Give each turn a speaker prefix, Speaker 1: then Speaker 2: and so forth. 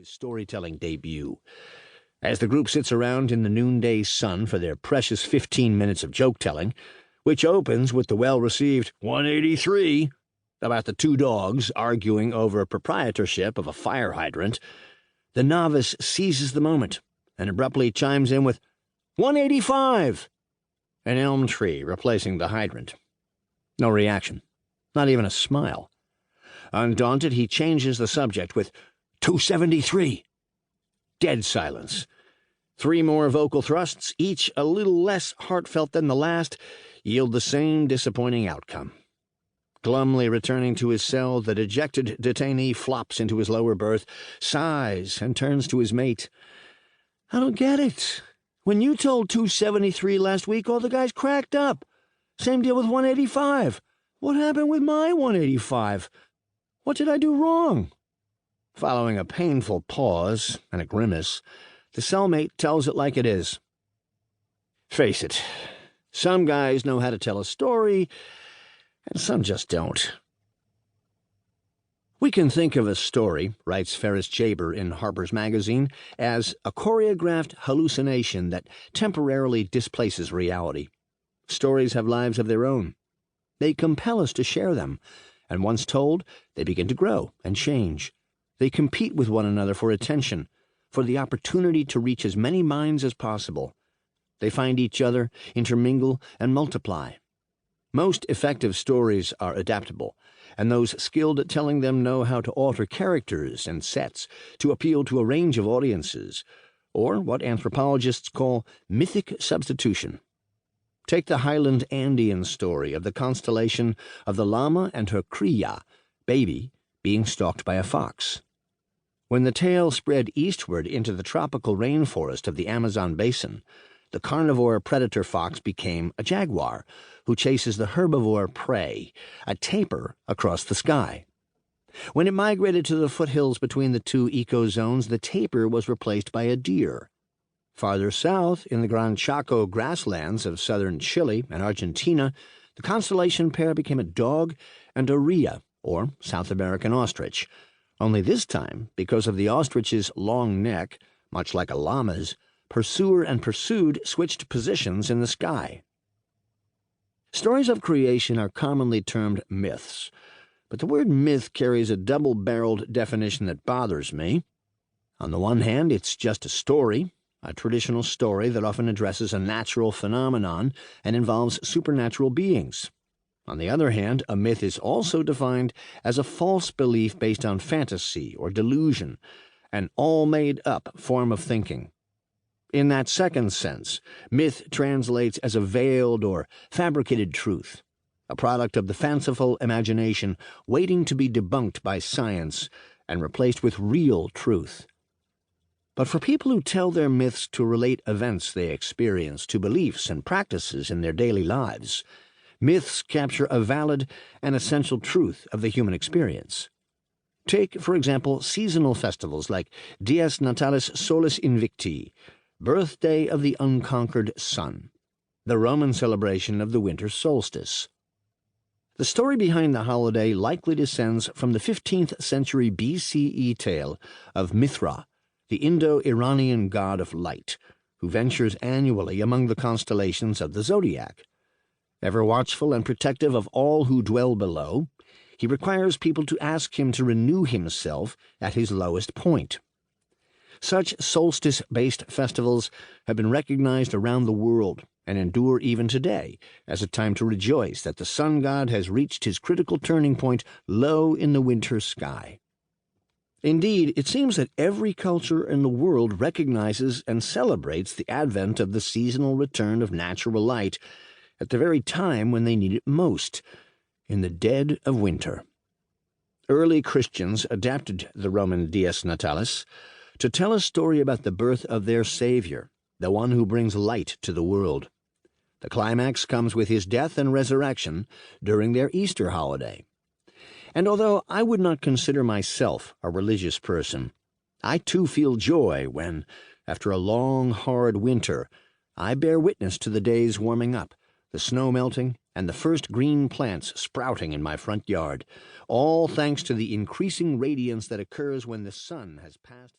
Speaker 1: his storytelling debut. As the group sits around in the noonday sun for their precious 15 minutes of joke-telling, which opens with the well-received 183 about the two dogs arguing over proprietorship of a fire hydrant, the novice seizes the moment and abruptly chimes in with 185, an elm tree replacing the hydrant. No reaction, not even a smile. Undaunted, he changes the subject with 273. Dead silence. 3 more vocal thrusts, each a little less heartfelt than the last, yield the same disappointing outcome. Glumly returning to his cell, the dejected detainee flops into his lower berth, sighs, and turns to his mate. "I don't get it. When you told 273 last week, all the guys cracked up. Same deal with 185. What happened with my 185? What did I do wrong?" Following a painful pause and a grimace, the cellmate tells it like it is. "Face it, some guys know how to tell a story, and some just don't." "We can think of a story," writes Ferris Jaber in Harper's Magazine, "as a choreographed hallucination that temporarily displaces reality. Stories have lives of their own. They compel us to share them, and once told, they begin to grow and change. They compete with one another for attention, for the opportunity to reach as many minds as possible. They find each other, intermingle, and multiply. Most effective stories are adaptable, and those skilled at telling them know how to alter characters and sets to appeal to a range of audiences, or what anthropologists call mythic substitution. Take the Highland Andean story of the constellation of the llama and her cría, baby, being stalked by a fox. When the tale spread eastward into the tropical rainforest of the Amazon basin, the carnivore predator fox became a jaguar who chases the herbivore prey, a tapir, across the sky. When it migrated to the foothills between the two ecozones, the tapir was replaced by a deer. Farther south, in the Gran Chaco grasslands of southern Chile and Argentina, the constellation pair became a dog and a rhea, or South American ostrich, only this time, because of the ostrich's long neck, much like a llama's, pursuer and pursued switched positions in the sky. Stories of creation are commonly termed myths, but the word myth carries a double-barreled definition that bothers me. On the one hand, it's just a story, a traditional story that often addresses a natural phenomenon and involves supernatural beings. On the other hand, a myth is also defined as a false belief based on fantasy or delusion, an all-made-up form of thinking. In that second sense, myth translates as a veiled or fabricated truth, a product of the fanciful imagination waiting to be debunked by science and replaced with real truth. But for people who tell their myths to relate events they experience to beliefs and practices in their daily lives, myths capture a valid and essential truth of the human experience. Take, for example, seasonal festivals like Dies Natalis Solis Invicti, Birthday of the Unconquered Sun, the Roman celebration of the winter solstice. The story behind the holiday likely descends from the 15th century BCE tale of Mithra, the Indo-Iranian god of light, who ventures annually among the constellations of the zodiac. Ever watchful and protective of all who dwell below, he requires people to ask him to renew himself at his lowest point. Such solstice-based festivals have been recognized around the world and endure even today as a time to rejoice that the sun god has reached his critical turning point low in the winter sky. Indeed, it seems that every culture in the world recognizes and celebrates the advent of the seasonal return of natural light at the very time when they need it most, in the dead of winter. Early Christians adapted the Roman Dies Natalis to tell a story about the birth of their Savior, the one who brings light to the world. The climax comes with his death and resurrection during their Easter holiday. And although I would not consider myself a religious person, I too feel joy when, after a long, hard winter, I bear witness to the days warming up, the snow melting, and the first green plants sprouting in my front yard, all thanks to the increasing radiance that occurs when the sun has passed